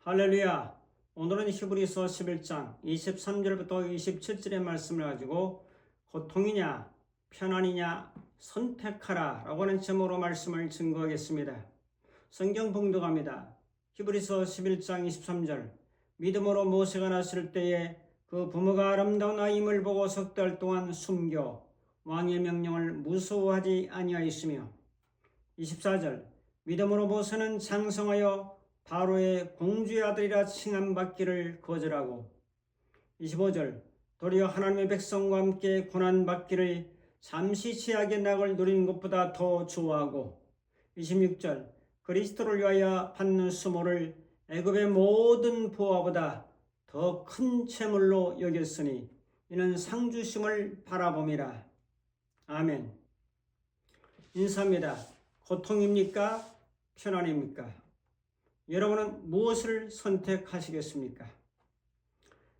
할렐루야! 오늘은 히브리서 11장 23절부터 27절의 말씀을 가지고 고통이냐 편안이냐 선택하라 라고 하는 제목으로 말씀을 증거하겠습니다. 성경 봉독합니다. 히브리서 11장 23절 믿음으로 모세가 났을 때에 그 부모가 아름다운 아임을 보고 석 달 동안 숨겨 왕의 명령을 무서워하지 아니하였으며 24절 믿음으로 모세는 장성하여 바로의 공주의 아들이라 칭함받기를 거절하고 25절 도리어 하나님의 백성과 함께 고난받기를 잠시 죄악의 낙을 누리는 것보다 더 좋아하고 26절 그리스도를 위하여 받는 수모를 애굽의 모든 보화보다 더 큰 채물로 여겼으니 이는 상 주심을 바라봄이라. 아멘. 인사입니다. 고통입니까? 편안입니까? 여러분은 무엇을 선택하시겠습니까?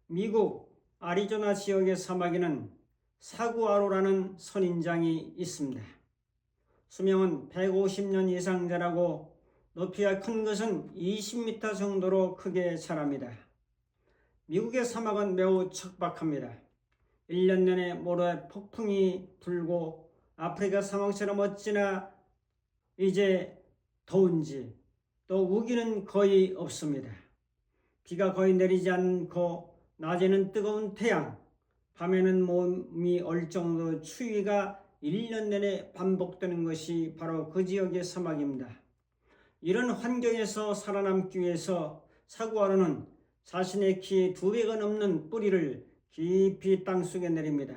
미국 아리조나 지역의 사막에는 사구아로라는 선인장이 있습니다. 수명은 150년 이상 자라고 높이가 큰 것은 20m 정도로 크게 자랍니다. 미국의 사막은 매우 척박합니다. 1년 내내 모래 폭풍이 불고 아프리카 사막처럼 어찌나 이제 더운지 또 우기는 거의 없습니다. 비가 거의 내리지 않고 낮에는 뜨거운 태양, 밤에는 몸이 얼 정도 추위가 1년 내내 반복되는 것이 바로 그 지역의 사막입니다. 이런 환경에서 살아남기 위해서 사구아로는 자신의 키의 2배가 넘는 뿌리를 깊이 땅속에 내립니다.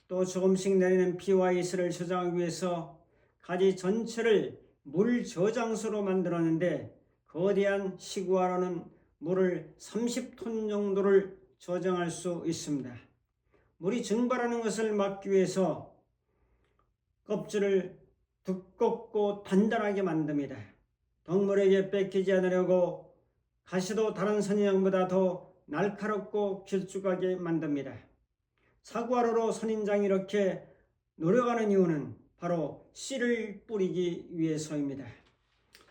또 조금씩 내리는 비와 이슬을 저장하기 위해서 가지 전체를 물 저장소로 만들었는데 거대한 시구아로는 물을 30톤 정도를 저장할 수 있습니다. 물이 증발하는 것을 막기 위해서 껍질을 두껍고 단단하게 만듭니다. 동물에게 뺏기지 않으려고 가시도 다른 선인장보다 더 날카롭고 길쭉하게 만듭니다. 사구아로로 선인장이 이렇게 노력하는 이유는 바로 씨를 뿌리기 위해서입니다.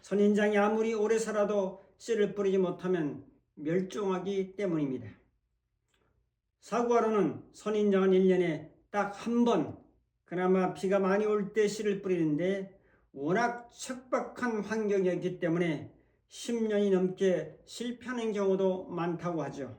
선인장이 아무리 오래 살아도 씨를 뿌리지 못하면 멸종하기 때문입니다. 사구아로는 선인장은 1년에 딱 한 번 그나마 비가 많이 올 때 씨를 뿌리는데 워낙 척박한 환경이었기 때문에 10년이 넘게 실패하는 경우도 많다고 하죠.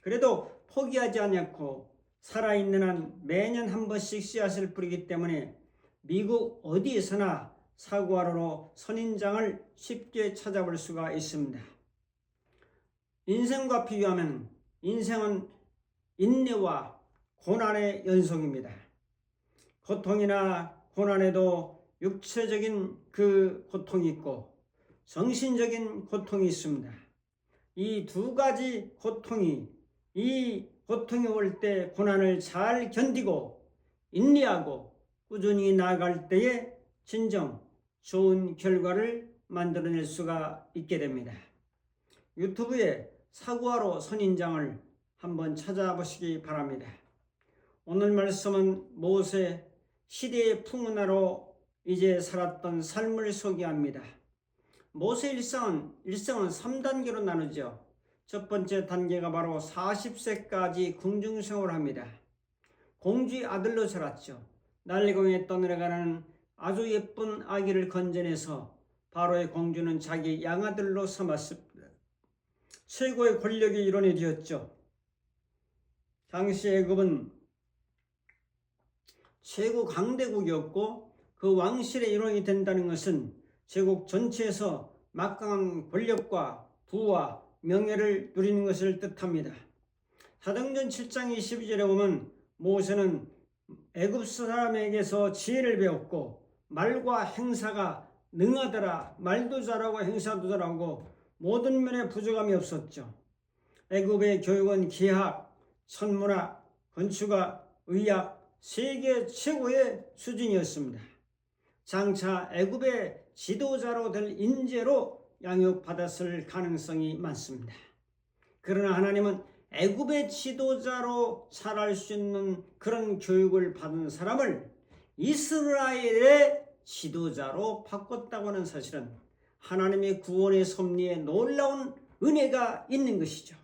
그래도 포기하지 않고 살아있는 한 매년 한 번씩 씨앗을 뿌리기 때문에 미국 어디에서나 사구아로로 선인장을 쉽게 찾아볼 수가 있습니다. 인생과 비교하면 인생은 인내와 고난의 연속입니다. 고통이나 고난에도 육체적인 그 고통이 있고 정신적인 고통이 있습니다. 이 두 가지 고통이 올 때 고난을 잘 견디고 인내하고 꾸준히 나아갈 때에 진정 좋은 결과를 만들어낼 수가 있게 됩니다. 유튜브에 사구아로 선인장을 한번 찾아보시기 바랍니다. 오늘 말씀은 모세 시대의 풍문화로 이제 살았던 삶을 소개합니다. 모세 일생은 3단계로 나누죠. 첫 번째 단계가 바로 40세까지 궁중생활을 합니다. 공주의 아들로 자랐죠. 난리공에 떠내려가는 아주 예쁜 아기를 건져내서 바로의 공주는 자기 양아들로 삼았습니다. 최고의 권력의 일원이 되었죠. 당시 애굽은 최고 강대국이었고 그 왕실의 일원이 된다는 것은 제국 전체에서 막강한 권력과 부와 명예를 누리는 것을 뜻합니다. 사도행전 7장 22절에 보면 모세는 애굽 사람에게서 지혜를 배웠고 말과 행사가 능하더라. 말도 잘하고 행사도 잘하고 모든 면에 부족함이 없었죠. 애굽의 교육은 기하학, 천문학, 건축학, 의학, 세계 최고의 수준이었습니다. 장차 애굽의 지도자로 될 인재로 양육받았을 가능성이 많습니다. 그러나 하나님은 애굽의 지도자로 자랄 수 있는 그런 교육을 받은 사람을 이스라엘의 지도자로 바꿨다고 하는 사실은 하나님의 구원의 섭리에 놀라운 은혜가 있는 것이죠.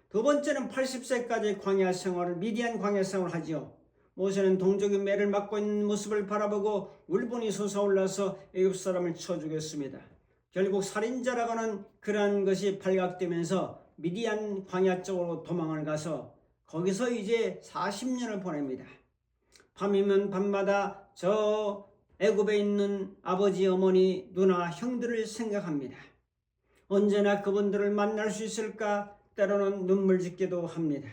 두 번째는 80세까지 광야 생활을 미디안 광야 생활을 하지요. 모세는 동족이 매를 맞고 있는 모습을 바라보고 울분이 솟아올라서 애굽 사람을 쳐 죽였습니다. 결국 살인자라고는 그러한 것이 발각되면서 미디안 광야 쪽으로 도망을 가서 거기서 이제 40년을 보냅니다. 밤이면 밤마다 저 애굽에 있는 아버지, 어머니, 누나, 형들을 생각합니다. 언제나 그분들을 만날 수 있을까 때로는 눈물 짓기도 합니다.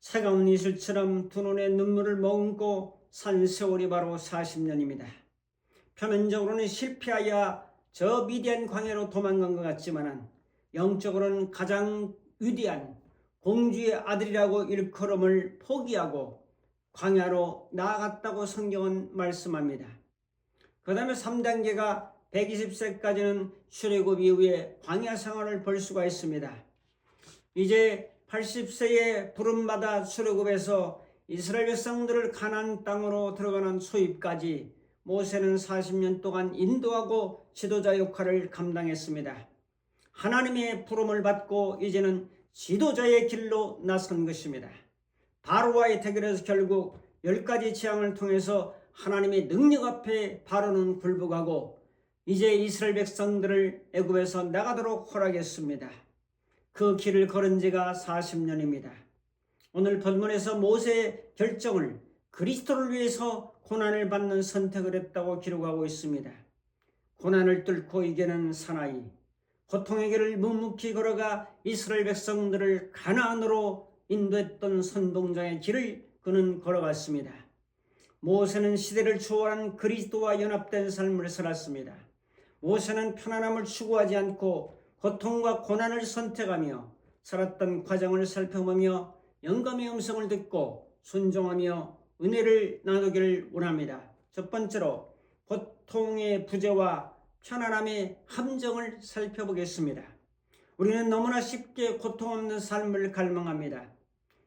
차가운 이슬처럼 두 눈에 눈물을 머금고 산 세월이 바로 40년입니다. 표면적으로는 실패하여 저 미디안 광야로 도망간 것 같지만 영적으로는 가장 위대한 공주의 아들이라고 일컬음을 포기하고 광야로 나아갔다고 성경은 말씀합니다. 그 다음에 3단계가 120세까지는 출애굽 이후에 광야 생활을 볼 수가 있습니다. 이제 80세에 부름받아 출애굽에서 이스라엘 백성들을 가나안 땅으로 들어가는 소입까지 모세는 40년 동안 인도하고 지도자 역할을 감당했습니다. 하나님의 부름을 받고 이제는 지도자의 길로 나선 것입니다. 바로와의 대결에서 결국 10가지 재앙을 통해서 하나님의 능력 앞에 바로는 굴복하고 이제 이스라엘 백성들을 애굽에서 나가도록 허락했습니다. 그 길을 걸은 지가 40년입니다. 오늘 본문에서 모세의 결정을 그리스도를 위해서 고난을 받는 선택을 했다고 기록하고 있습니다. 고난을 뚫고 이기는 사나이, 고통의 길을 묵묵히 걸어가 이스라엘 백성들을 가나안으로 인도했던 선동장의 길을 그는 걸어갔습니다. 모세는 시대를 초월한 그리스도와 연합된 삶을 살았습니다. 모세는 편안함을 추구하지 않고 고통과 고난을 선택하며 살았던 과정을 살펴보며 영감의 음성을 듣고 순종하며 은혜를 나누기를 원합니다. 첫 번째로 고통의 부재와 편안함의 함정을 살펴보겠습니다. 우리는 너무나 쉽게 고통 없는 삶을 갈망합니다.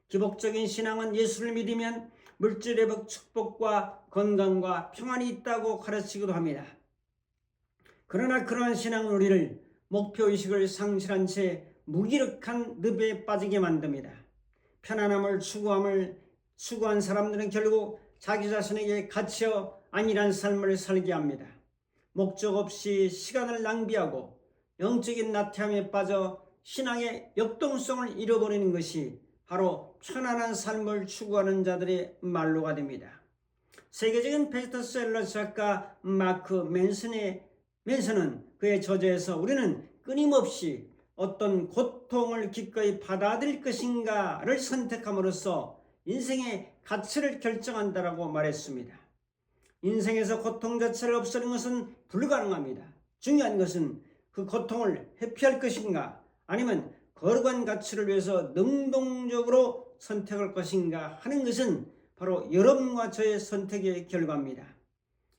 기복적인 신앙은 예수를 믿으면 물질의 축복과 건강과 평안이 있다고 가르치기도 합니다. 그러나 그러한 신앙은 우리를 목표의식을 상실한 채 무기력한 늪에 빠지게 만듭니다. 편안함을 추구한 사람들은 결국 자기 자신에게 갇혀 안일한 삶을 살게 합니다. 목적 없이 시간을 낭비하고 영적인 나태함에 빠져 신앙의 역동성을 잃어버리는 것이 바로 편안한 삶을 추구하는 자들의 말로가 됩니다. 세계적인 베스트셀러 작가 마크 맨슨은 그의 저자에서 우리는 끊임없이 어떤 고통을 기꺼이 받아들일 것인가를 선택함으로써 인생의 가치를 결정한다라고 말했습니다. 인생에서 고통 자체를 없애는 것은 불가능합니다. 중요한 것은 그 고통을 회피할 것인가 아니면 거룩한 가치를 위해서 능동적으로 선택할 것인가 하는 것은 바로 여러분과 저의 선택의 결과입니다.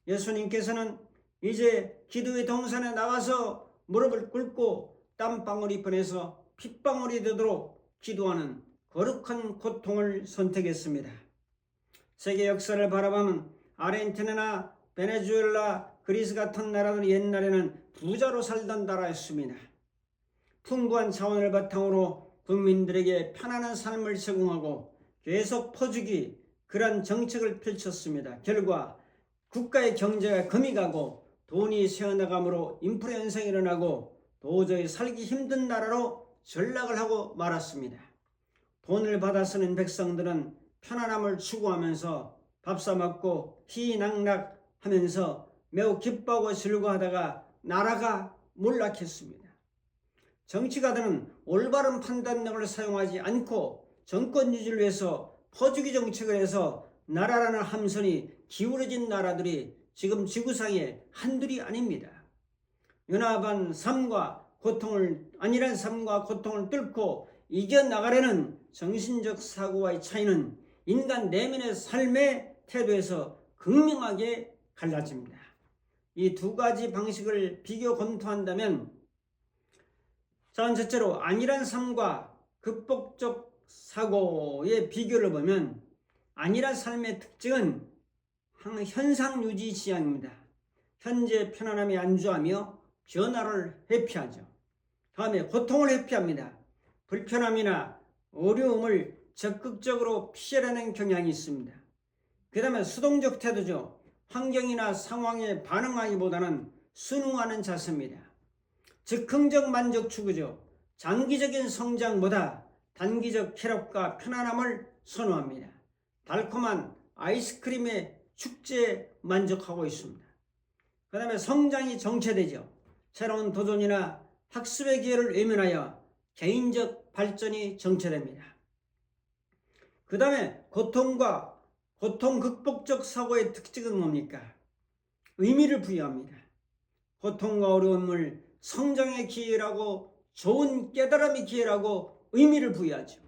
예수님께서는 이제 기도의 동산에 나가서 무릎을 꿇고 땀방울이 보내서 핏방울이 되도록 기도하는 거룩한 고통을 선택했습니다. 세계 역사를 바라보면 아르헨티나나 베네수엘라, 그리스 같은 나라들은 옛날에는 부자로 살던 나라였습니다. 풍부한 자원을 바탕으로 국민들에게 편안한 삶을 제공하고 계속 퍼주기 그런 정책을 펼쳤습니다. 결과 국가의 경제가 금이 가고 돈이 새어나가므로 인플레 현상이 일어나고 도저히 살기 힘든 나라로 전락을 하고 말았습니다. 돈을 받아 쓰는 백성들은 편안함을 추구하면서 밥 사먹고 희낙낙하면서 매우 기뻐하고 즐거워하다가 나라가 몰락했습니다. 정치가들은 올바른 판단력을 사용하지 않고 정권 유지를 위해서 퍼주기 정책을 해서 나라라는 함선이 기울어진 나라들이 지금 지구상에 한둘이 아닙니다. 연합한 삶과 고통을 안일한 삶과 고통을 뚫고 이겨나가려는 정신적 사고와의 차이는 인간 내면의 삶의 태도에서 극명하게 갈라집니다. 이 두 가지 방식을 비교 검토한다면 첫째로 안일한 삶과 극복적 사고의 비교를 보면 안일한 삶의 특징은 현상 유지 지향입니다. 현재 편안함에 안주하며 변화를 회피하죠. 다음에 고통을 회피합니다. 불편함이나 어려움을 적극적으로 피하려는 경향이 있습니다. 그 다음에 수동적 태도죠. 환경이나 상황에 반응하기보다는 순응하는 자세입니다. 즉흥적 만족 추구죠. 장기적인 성장보다 단기적 쾌락과 편안함을 선호합니다. 달콤한 아이스크림의 축제에 만족하고 있습니다. 그 다음에 성장이 정체되죠. 새로운 도전이나 학습의 기회를 외면하여 개인적 발전이 정체됩니다. 그 다음에 고통 극복적 사고의 특징은 뭡니까? 의미를 부여합니다. 고통과 어려움을 성장의 기회라고, 좋은 깨달음의 기회라고 의미를 부여하죠.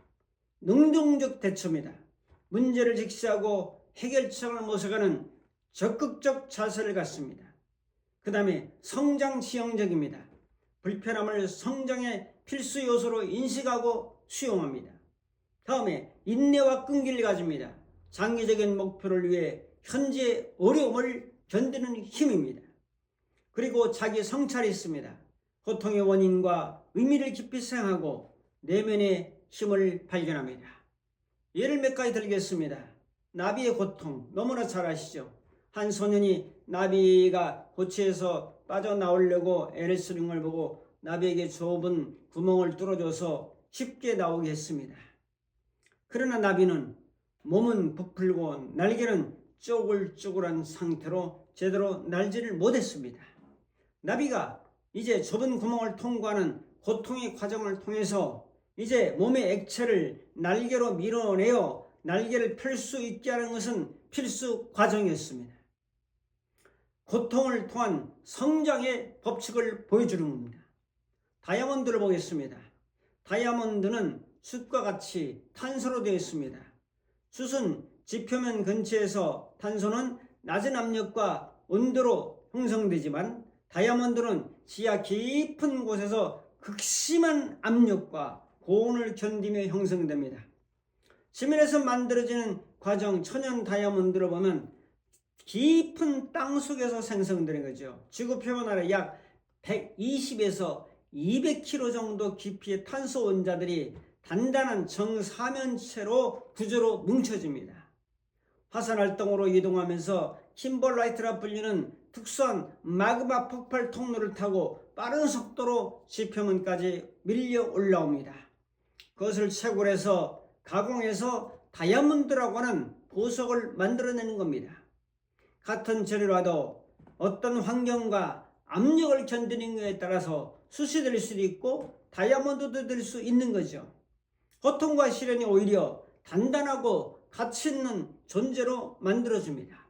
능동적 대처입니다. 문제를 직시하고 해결책을 모색하는 적극적 자세를 갖습니다. 그 다음에 성장 지향적입니다. 불편함을 성장의 필수 요소로 인식하고 수용합니다. 다음에 인내와 끈기를 가집니다. 장기적인 목표를 위해 현재의 어려움을 견디는 힘입니다. 그리고 자기 성찰이 있습니다. 고통의 원인과 의미를 깊이 생각하고 내면의 힘을 발견합니다. 예를 몇 가지 들겠습니다. 나비의 고통, 너무나 잘 아시죠? 한 소년이 나비가 고치에서 빠져나오려고 애를 쓰는 걸 보고 나비에게 좁은 구멍을 뚫어줘서 쉽게 나오게 했습니다. 그러나 나비는 몸은 부풀고 날개는 쪼글쪼글한 상태로 제대로 날지를 못했습니다. 나비가 이제 좁은 구멍을 통과하는 고통의 과정을 통해서 이제 몸의 액체를 날개로 밀어내어 날개를 펼 수 있게 하는 것은 필수 과정이었습니다. 고통을 통한 성장의 법칙을 보여주는 겁니다. 다이아몬드를 보겠습니다. 다이아몬드는 숯과 같이 탄소로 되어 있습니다. 숯은 지표면 근처에서, 탄소는 낮은 압력과 온도로 형성되지만 다이아몬드는 지하 깊은 곳에서 극심한 압력과 고온을 견디며 형성됩니다. 지면에서 만들어지는 과정, 천연 다이아몬드를 보면 깊은 땅 속에서 생성되는 거죠. 지구 표면 아래 약 120에서 200km 정도 깊이의 탄소 원자들이 단단한 정사면체로 구조로 뭉쳐집니다. 화산 활동으로 이동하면서 kimberlite라 불리는 특수한 마그마 폭발 통로를 타고 빠른 속도로 지표면까지 밀려 올라옵니다. 그것을 채굴해서 가공해서 다이아몬드라고 하는 보석을 만들어내는 겁니다. 같은 재료라도 어떤 환경과 압력을 견디는 것에 따라서 숯이 될 수도 있고 다이아몬드도 될 수 있는 거죠. 고통과 시련이 오히려 단단하고 가치 있는 존재로 만들어줍니다.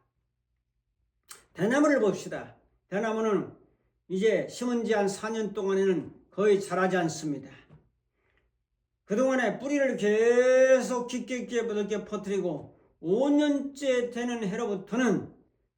대나무를 봅시다. 대나무는 이제 심은 지 한 4년 동안에는 거의 자라지 않습니다. 그동안에 뿌리를 계속 깊게 부드럽게 퍼뜨리고 5년째 되는 해로부터는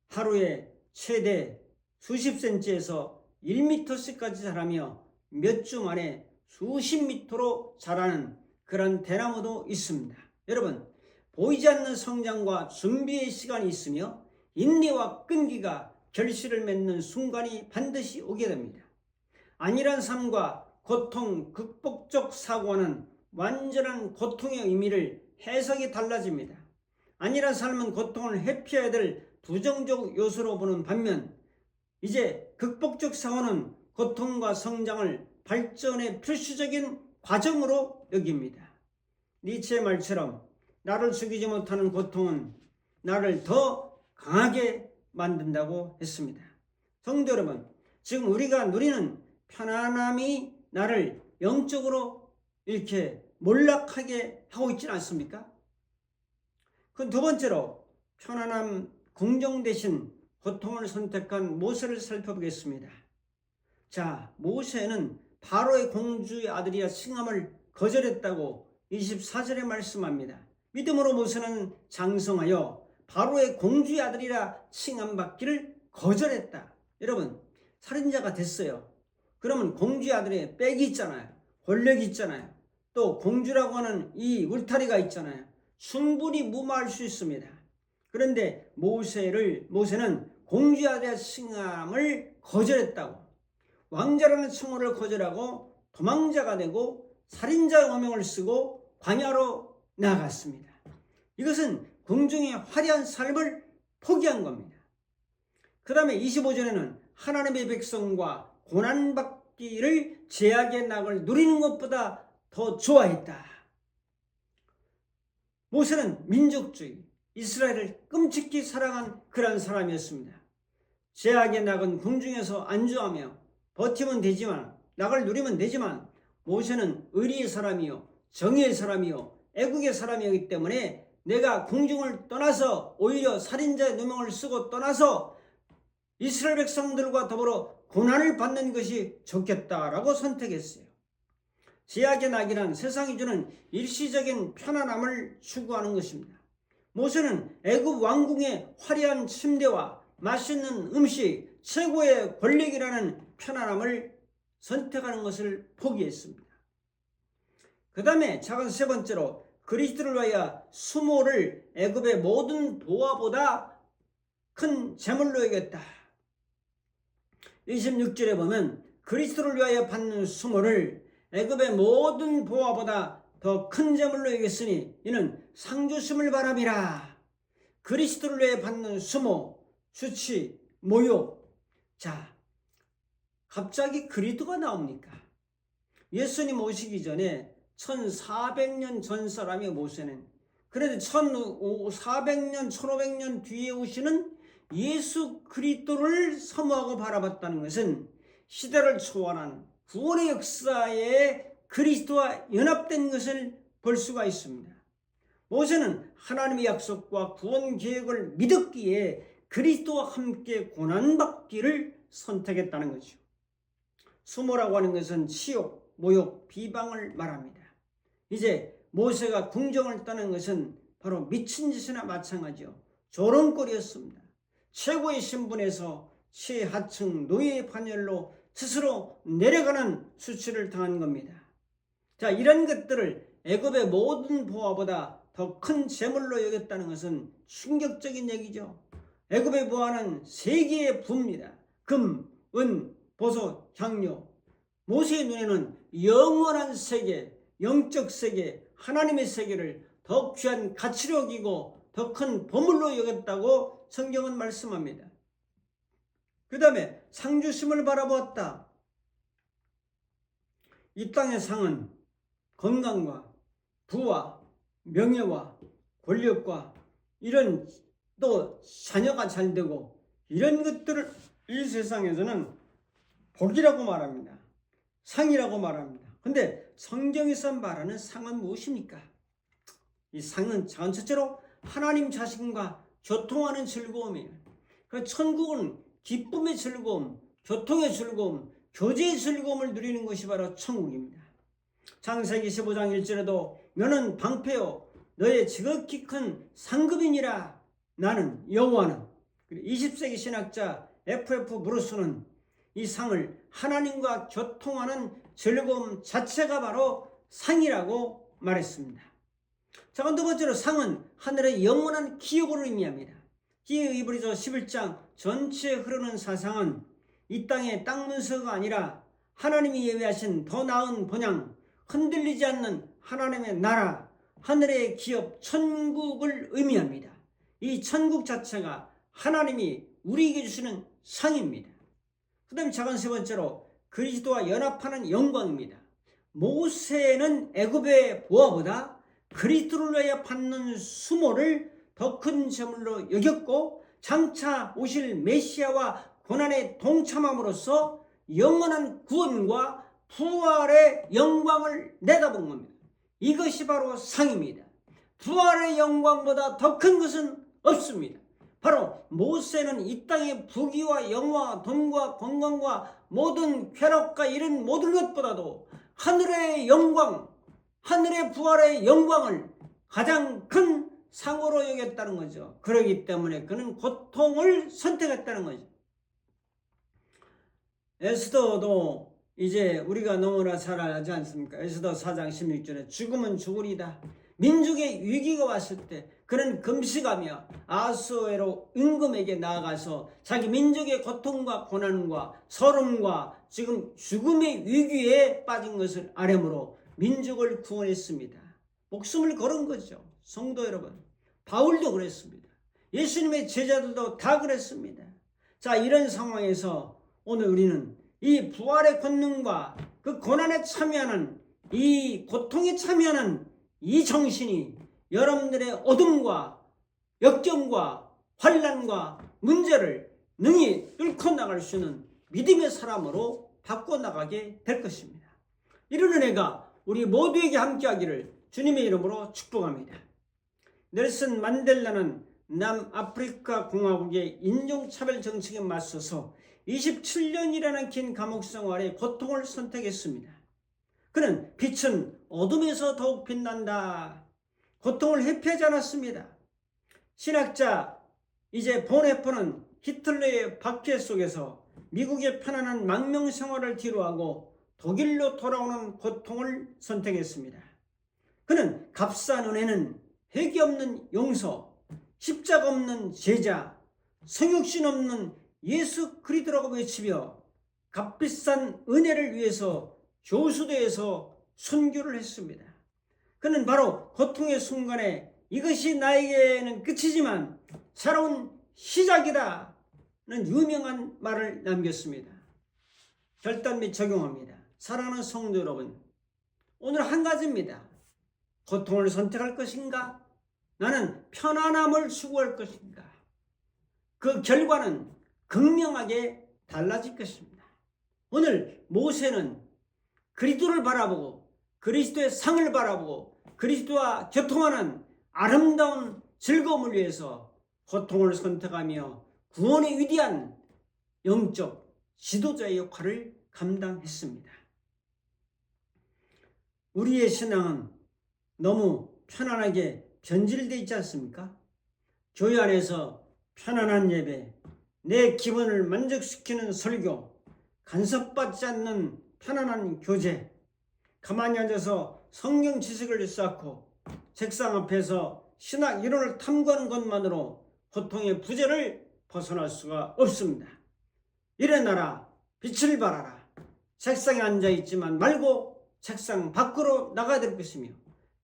하루에 최대 수십 센치에서 1m씩까지 자라며 몇 주 만에 수십 미터로 자라는 그런 대나무도 있습니다. 여러분, 보이지 않는 성장과 준비의 시간이 있으며 인내와 끈기가 결실을 맺는 순간이 반드시 오게 됩니다. 안일한 삶과 고통 극복적 사고와는 완전한 고통의 의미를 해석이 달라집니다. 안일한 삶은 고통을 회피해야 될 부정적 요소로 보는 반면 이제 극복적 사고는 고통과 성장을 발전의 필수적인 과정으로 여깁니다. 니체의 말처럼 나를 죽이지 못하는 고통은 나를 더 강하게 만든다고 했습니다. 성도 여러분, 지금 우리가 누리는 편안함이 나를 영적으로 이렇게 몰락하게 하고 있지는 않습니까? 그 두 번째로 편안함 긍정 대신 고통을 선택한 모세를 살펴보겠습니다. 자, 모세는 바로의 공주의 아들이라 칭함을 거절했다고 24절에 말씀합니다. 믿음으로 모세는 장성하여 바로의 공주의 아들이라 칭함받기를 거절했다. 여러분, 살인자가 됐어요. 그러면 공주의 아들의 백이 있잖아요. 권력이 있잖아요. 또 공주라고 하는 이 울타리가 있잖아요. 충분히 무마할 수 있습니다. 그런데 모세는 공주의 아들이라 칭함을 거절했다고. 왕자라는稱호를 거절하고 도망자가 되고 살인자의 오명을 쓰고 광야로 나갔습니다. 이것은 궁중의 화려한 삶을 포기한 겁니다. 그 다음에 25절에는 하나님의 백성과 고난받기를 제약의 낙을 누리는 것보다 더 좋아했다. 모세는 민족주의, 이스라엘을 끔찍히 사랑한 그런 사람이었습니다. 제약의 낙은 궁중에서 안주하며 버티면 되지만, 낙을 누리면 되지만, 모세는 의리의 사람이요 정의의 사람이요 애국의 사람이었기 때문에 내가 궁중을 떠나서 오히려 살인자의 누명을 쓰고 떠나서 이스라엘 백성들과 더불어 고난을 받는 것이 좋겠다라고 선택했어요. 제약의 낙이란 세상이 주는 일시적인 편안함을 추구하는 것입니다. 모세는 애굽 왕궁의 화려한 침대와 맛있는 음식, 최고의 권력이라는 편안함을 선택하는 것을 포기했습니다. 그 다음에 작은 세 번째로 그리스도를 위하여 수모를 애굽의 모든 보화보다 큰 재물로 여겼다. 26절에 보면 그리스도를 위하여 받는 수모를 애굽의 모든 보화보다 더 큰 재물로 여겼으니 이는 상주심을 바람이라. 그리스도를 위하여 받는 수모, 수치, 모욕. 자, 갑자기 그리스도가 나옵니까? 예수님 오시기 전에 1400년 전 사람이 모세는, 그래도 1400년, 1500년 뒤에 오시는 예수 그리스도를 사모하고 바라봤다는 것은 시대를 초월한 구원의 역사에 그리스도와 연합된 것을 볼 수가 있습니다. 모세는 하나님의 약속과 구원 계획을 믿었기에 그리스도와 함께 고난받기를 선택했다는 거죠. 수모라고 하는 것은 치욕, 모욕, 비방을 말합니다. 이제 모세가 궁정을 떠난 것은 바로 미친 짓이나 마찬가지요. 조롱거리였습니다. 최고의 신분에서 최하층 노예의 판결로 스스로 내려가는 수치를 당한 겁니다. 자, 이런 것들을 애굽의 모든 보화보다 더 큰 재물로 여겼다는 것은 충격적인 얘기죠. 애굽의 보화는 세 개의 부입니다. 금, 은, 보석, 향료. 모세의 눈에는 영원한 세계, 영적 세계, 하나님의 세계를 더 귀한 가치로 여기고 더 큰 보물로 여겼다고 성경은 말씀합니다. 그 다음에 상주심을 바라보았다. 이 땅의 상은 건강과 부와 명예와 권력과 이런 또 자녀가 잘 되고 이런 것들을 이 세상에서는 복이라고 말합니다. 상이라고 말합니다. 근데 성경에서 말하는 상은 무엇입니까? 이 상은 첫째로 하나님 자신과 교통하는 즐거움이에요. 그 천국은 기쁨의 즐거움, 교통의 즐거움, 교제의 즐거움을 누리는 것이 바로 천국입니다. 창세기 15장 1절에도 너는 방패요 너의 지극히 큰 상급이니라. 나는 여호와는. 20세기 신학자 F.F. 브루스는 이 상을 하나님과 교통하는 즐거움 자체가 바로 상이라고 말했습니다. 자, 두 번째로 상은 하늘의 영원한 기업을 의미합니다. 히브리서 11장 전체에 흐르는 사상은 이 땅의 땅 문서가 아니라 하나님이 예비하신 더 나은 번영, 흔들리지 않는 하나님의 나라, 하늘의 기업, 천국을 의미합니다. 이 천국 자체가 하나님이 우리에게 주시는 상입니다. 그 다음 작은 세 번째로 그리스도와 연합하는 영광입니다. 모세는 애굽의 보화보다 그리스도를 위하여 받는 수모를 더 큰 재물로 여겼고 장차 오실 메시아와 고난에 동참함으로써 영원한 구원과 부활의 영광을 내다본 겁니다. 이것이 바로 상입니다. 부활의 영광보다 더 큰 것은 없습니다. 바로 모세는 이 땅의 부귀와 영화, 돈과 건강과 모든 쾌락과 이런 모든 것보다도 하늘의 영광, 하늘의 부활의 영광을 가장 큰 상으로 여겼다는 거죠. 그렇기 때문에 그는 고통을 선택했다는 거죠. 에스더도 이제 우리가 너무나 잘 알지 않습니까? 에스더 4장 16절에 죽으면 죽으리다. 민족의 위기가 왔을 때 그는 금식하며 아수에로 임금에게 나아가서 자기 민족의 고통과 고난과 서름과 지금 죽음의 위기에 빠진 것을 아뢰므로 민족을 구원했습니다. 목숨을 걸은 거죠. 성도 여러분, 바울도 그랬습니다. 예수님의 제자들도 다 그랬습니다. 자, 이런 상황에서 오늘 우리는 이 부활의 권능과 그 고난에 참여하는, 이 고통에 참여하는 이 정신이 여러분들의 어둠과 역경과 환난과 문제를 능히 뚫고 나갈 수 있는 믿음의 사람으로 바꿔나가게 될 것입니다. 이런 은혜가 우리 모두에게 함께하기를 주님의 이름으로 축복합니다. 넬슨 만델라는 남아프리카 공화국의 인종차별 정책에 맞서서 27년이라는 긴 감옥 생활의 고통을 선택했습니다. 그는 빛은 어둠에서 더욱 빛난다. 고통을 회피하지 않았습니다. 신학자 이제 보네포는 히틀러의 박해 속에서 미국의 편안한 망명 생활을 뒤로하고 독일로 돌아오는 고통을 선택했습니다. 그는 값싼 은혜는 회개 없는 용서, 십자가 없는 제자, 성육신 없는 예수 그리스도라고 외치며 값비싼 은혜를 위해서 교수도에서 선교를 했습니다. 그는 바로 고통의 순간에 이것이 나에게는 끝이지만 새로운 시작이다 는 유명한 말을 남겼습니다. 결단 및 적용합니다. 사랑하는 성도 여러분, 오늘 한 가지입니다. 고통을 선택할 것인가? 나는 편안함을 추구할 것인가? 그 결과는 극명하게 달라질 것입니다. 오늘 모세는 그리스도를 바라보고 그리스도의 상을 바라보고 그리스도와 교통하는 아름다운 즐거움을 위해서 고통을 선택하며 구원의 위대한 영적 지도자의 역할을 감당했습니다. 우리의 신앙은 너무 편안하게 변질되어 있지 않습니까? 교회 안에서 편안한 예배, 내 기분을 만족시키는 설교, 간섭받지 않는 편안한 교제, 가만히 앉아서 성경 지식을 쌓고 책상 앞에서 신학 이론을 탐구하는 것만으로 고통의 부재를 벗어날 수가 없습니다. 일어나라, 빛을 발하라. 책상에 앉아있지만 말고 책상 밖으로 나가야 될 것이며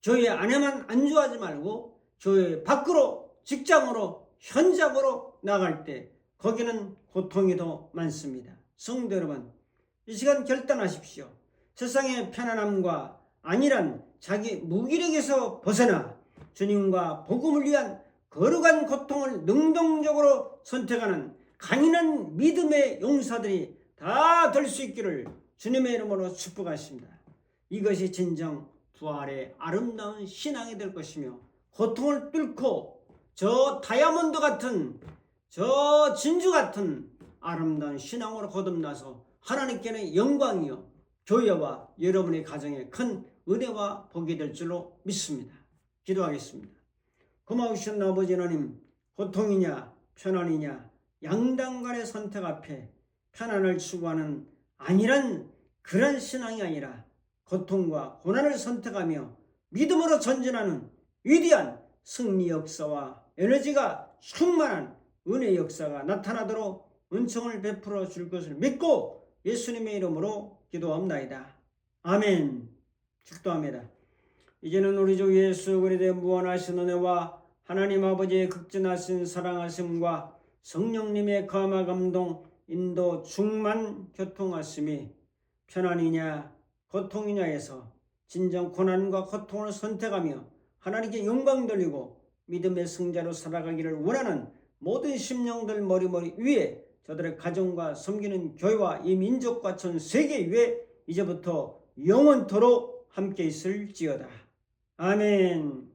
교회 안에만 안주하지 말고 교회 밖으로, 직장으로, 현장으로 나갈 때 거기는 고통이 더 많습니다. 성도 여러분, 이 시간 결단하십시오. 세상의 편안함과 안일한 자기 무기력에서 벗어나 주님과 복음을 위한 거룩한 고통을 능동적으로 선택하는 강인한 믿음의 용사들이 다 될 수 있기를 주님의 이름으로 축복하십니다. 이것이 진정 부활의 아름다운 신앙이 될 것이며 고통을 뚫고 저 다이아몬드 같은, 저 진주 같은 아름다운 신앙으로 거듭나서 하나님께는 영광이요 교회와 여러분의 가정에 큰 은혜와 복이 될 줄로 믿습니다. 기도하겠습니다. 고마우신 아버지 하나님, 고통이냐 편안이냐 양당간의 선택 앞에 편안을 추구하는 안일한 그런 신앙이 아니라 고통과 고난을 선택하며 믿음으로 전진하는 위대한 승리 역사와 에너지가 충만한 은혜 역사가 나타나도록 은총을 베풀어 줄 것을 믿고 예수님의 이름으로 기도합나이다. 아멘. 축도합니다. 이제는 우리 주 예수 그리스도의 무한하신 은혜와 하나님 아버지의 극진하신 사랑하심과 성령님의 감화 감동 인도 충만 교통하심이 편안이냐 고통이냐에서 진정 고난과 고통을 선택하며 하나님께 영광 돌리고 믿음의 승자로 살아가기를 원하는 모든 심령들 머리머리 위에 저들의 가정과 섬기는 교회와 이 민족과 전 세계 위에 이제부터 영원토록 함께 있을지어다. 아멘.